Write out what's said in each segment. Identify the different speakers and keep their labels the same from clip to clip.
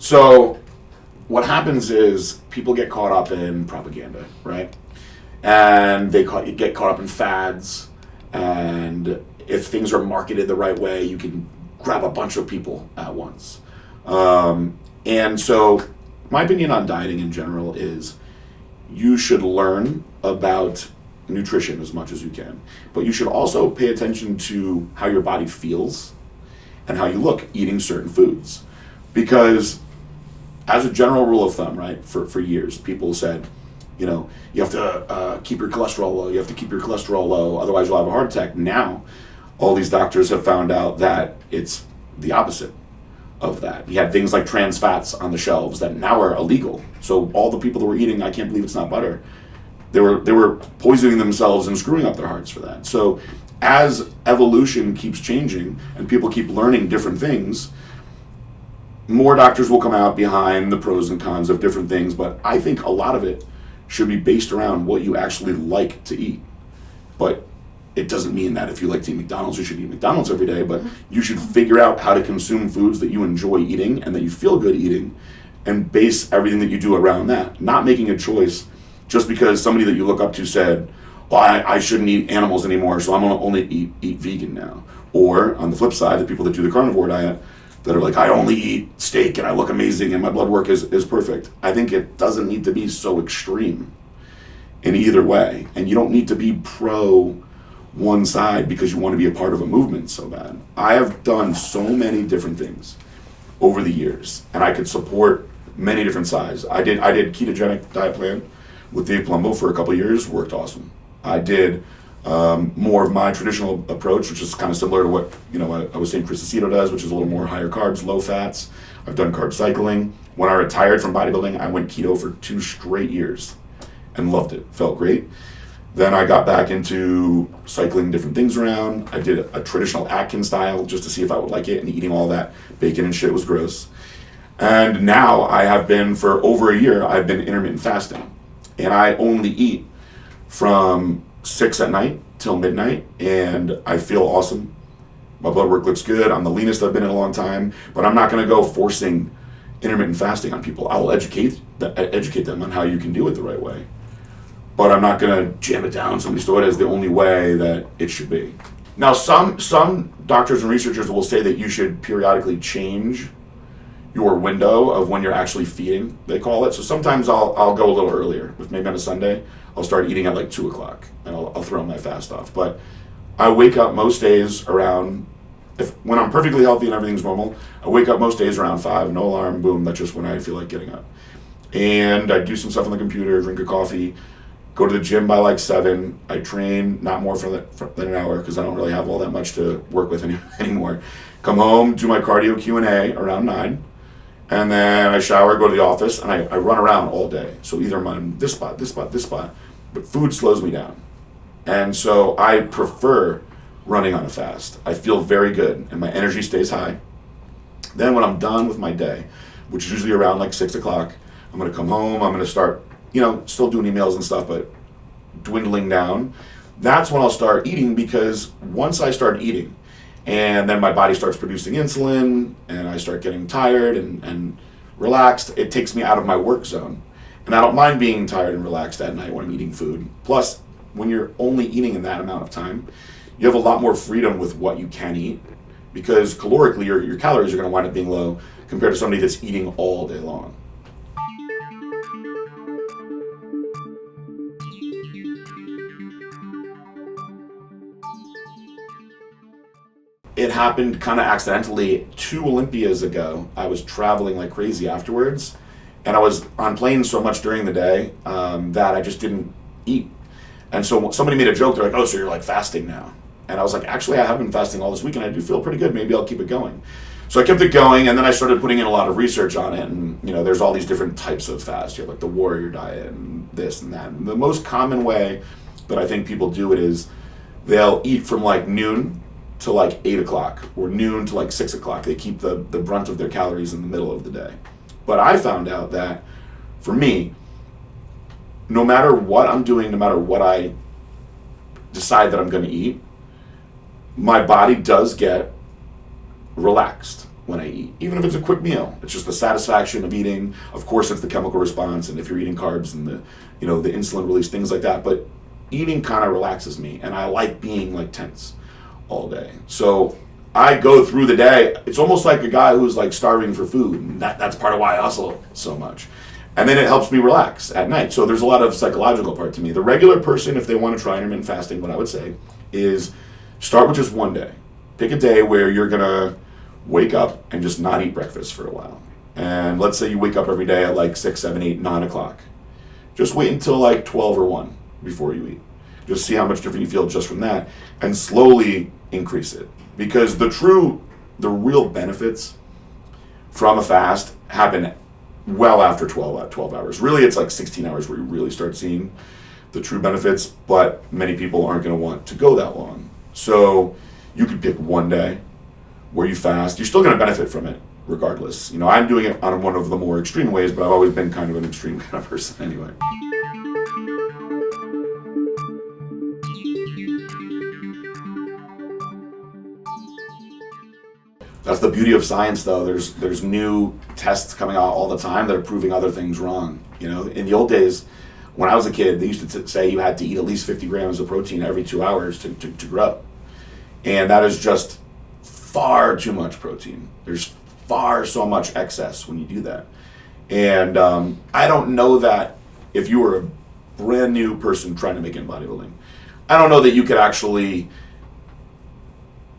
Speaker 1: So what happens is people get caught up in propaganda, right? And get caught up in fads. And if things are marketed the right way, you can grab a bunch of people at once. And so my opinion on dieting in general is you should learn about nutrition as much as you can, but you should also pay attention to how your body feels and how you look eating certain foods. Because as a general rule of thumb, right, for years, people said, you know, you have to keep your cholesterol low, you have to keep your cholesterol low, otherwise you'll have a heart attack. Now, all these doctors have found out that it's the opposite of that. You had things like trans fats on the shelves that now are illegal. So all the people that were eating, I can't believe it's not butter, they were poisoning themselves and screwing up their hearts for that. So as evolution keeps changing and people keep learning different things, more doctors will come out behind the pros and cons of different things, but I think a lot of it should be based around what you actually like to eat. But it doesn't mean that if you like to eat McDonald's, you should eat McDonald's every day, but you should figure out how to consume foods that you enjoy eating and that you feel good eating and base everything that you do around that. Not making a choice just because somebody that you look up to said, well, I shouldn't eat animals anymore, so I'm going to only eat vegan now. Or on the flip side, the people that do the carnivore diet that are like, I only eat steak and I look amazing and my blood work is perfect. I think it doesn't need to be so extreme in either way. And you don't need to be pro one side because you want to be a part of a movement so bad. I have done so many different things over the years, and I could support many different sides. I did ketogenic diet plan with Dave Palumbo for a couple of years, worked awesome. I did more of my traditional approach, which is kind of similar to what I was saying Chris Aceto does, which is a little more higher carbs, low fats. I've done carb cycling. When I retired from bodybuilding, I went keto for 2 straight years and loved it. Felt great. Then I got back into cycling different things around. I did a traditional Atkins style just to see if I would like it, and eating all that bacon and shit was gross. And now I have been, for over a year, I've been intermittent fasting. And I only eat from 6 at night till midnight, and I feel awesome. My blood work looks good. I'm the leanest I've been in a long time, but I'm not going to go forcing intermittent fasting on people. I'll educate them on how you can do it the right way. But I'm not going to jam it down somebody's throat as the only way that it should be. Now, some doctors and researchers will say that you should periodically change your window of when you're actually feeding, they call it. So sometimes I'll go a little earlier. With maybe on a Sunday, I'll start eating at like 2 o'clock, and I'll throw my fast off. But I wake up most days around, when I'm perfectly healthy and everything's normal, I wake up most days around 5, no alarm, boom, that's just when I feel like getting up. And I do some stuff on the computer, drink a coffee, go to the gym by like 7. I train not more than an hour because I don't really have all that much to work with anymore. Come home, do my cardio Q&A around 9. And then I shower, go to the office, and I run around all day. So either I'm on this spot, but food slows me down. And so I prefer running on a fast. I feel very good, and my energy stays high. Then when I'm done with my day, which is usually around like 6 o'clock, I'm going to come home, I'm going to start, still doing emails and stuff, but dwindling down. That's when I'll start eating, because once I start eating, and then my body starts producing insulin, and I start getting tired and relaxed, it takes me out of my work zone. And I don't mind being tired and relaxed at night when I'm eating food. Plus, when you're only eating in that amount of time, you have a lot more freedom with what you can eat, because calorically, your calories are going to wind up being low compared to somebody that's eating all day long. It happened kind of accidentally 2 Olympias ago. I was traveling like crazy afterwards, and I was on planes so much during the day that I just didn't eat. And so somebody made a joke, they're like, oh, so you're like fasting now. And I was like, actually, I have been fasting all this week, and I do feel pretty good. Maybe I'll keep it going. So I kept it going, and then I started putting in a lot of research on it, and there's all these different types of fast. You have like the warrior diet and this and that. And the most common way that I think people do it is they'll eat from like noon to like 8 o'clock, or noon to like 6 o'clock. They keep the brunt of their calories in the middle of the day. But I found out that for me, no matter what I'm doing, no matter what I decide that I'm going to eat, my body does get relaxed. when I eat, even if it's a quick meal. It's just the satisfaction of eating. Of course, it's the chemical response, and if you're eating carbs and the insulin release, things like that. But eating kind of relaxes me, and I like being like tense all day. So I go through the day. It's almost like a guy who's like starving for food, and that's part of why I hustle so much. And then it helps me relax at night. So there's a lot of psychological part to me. The regular person, if they want to try intermittent fasting, what I would say is start with just one day. Pick a day where you're gonna wake up and just not eat breakfast for a while. And let's say you wake up every day at like 6, 7, 8, 9 o'clock. Just wait until like 12 or 1 before you eat. Just see how much different you feel just from that, and slowly increase it. Because the real benefits from a fast happen well after 12 hours. Really, it's like 16 hours where you really start seeing the true benefits, but many people aren't going to want to go that long. So you could pick one day where you fast. You're still going to benefit from it regardless. I'm doing it on one of the more extreme ways, but I've always been kind of an extreme kind of person anyway. That's the beauty of science, though. There's new tests coming out all the time that are proving other things wrong. In the old days, when I was a kid, they used to say you had to eat at least 50 grams of protein every 2 hours to grow. And that is just far too much protein. There's so much excess when you do that. And I don't know that if you were a brand new person trying to make it in bodybuilding, I don't know that you could actually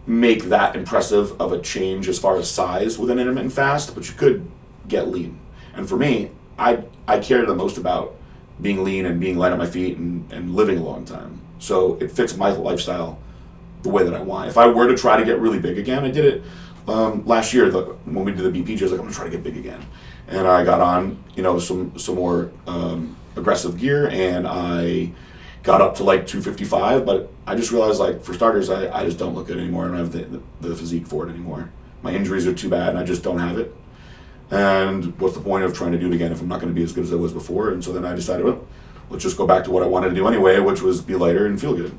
Speaker 1: make that impressive of a change as far as size with an intermittent fast, but you could get lean. And for me, I care the most about being lean and being light on my feet and living a long time. So it fits my lifestyle the way that I want. If I were to try to get really big again, I did it last year when we did the BPG. I was like, I'm gonna try to get big again, and I got on some more aggressive gear, and I got up to like 255. But I just realized, like, for starters, I just don't look good anymore. I don't have the physique for it anymore. My injuries are too bad, and I just don't have it. And what's the point of trying to do it again if I'm not going to be as good as I was before? And so then I decided, well, let's just go back to what I wanted to do anyway, which was be lighter and feel good.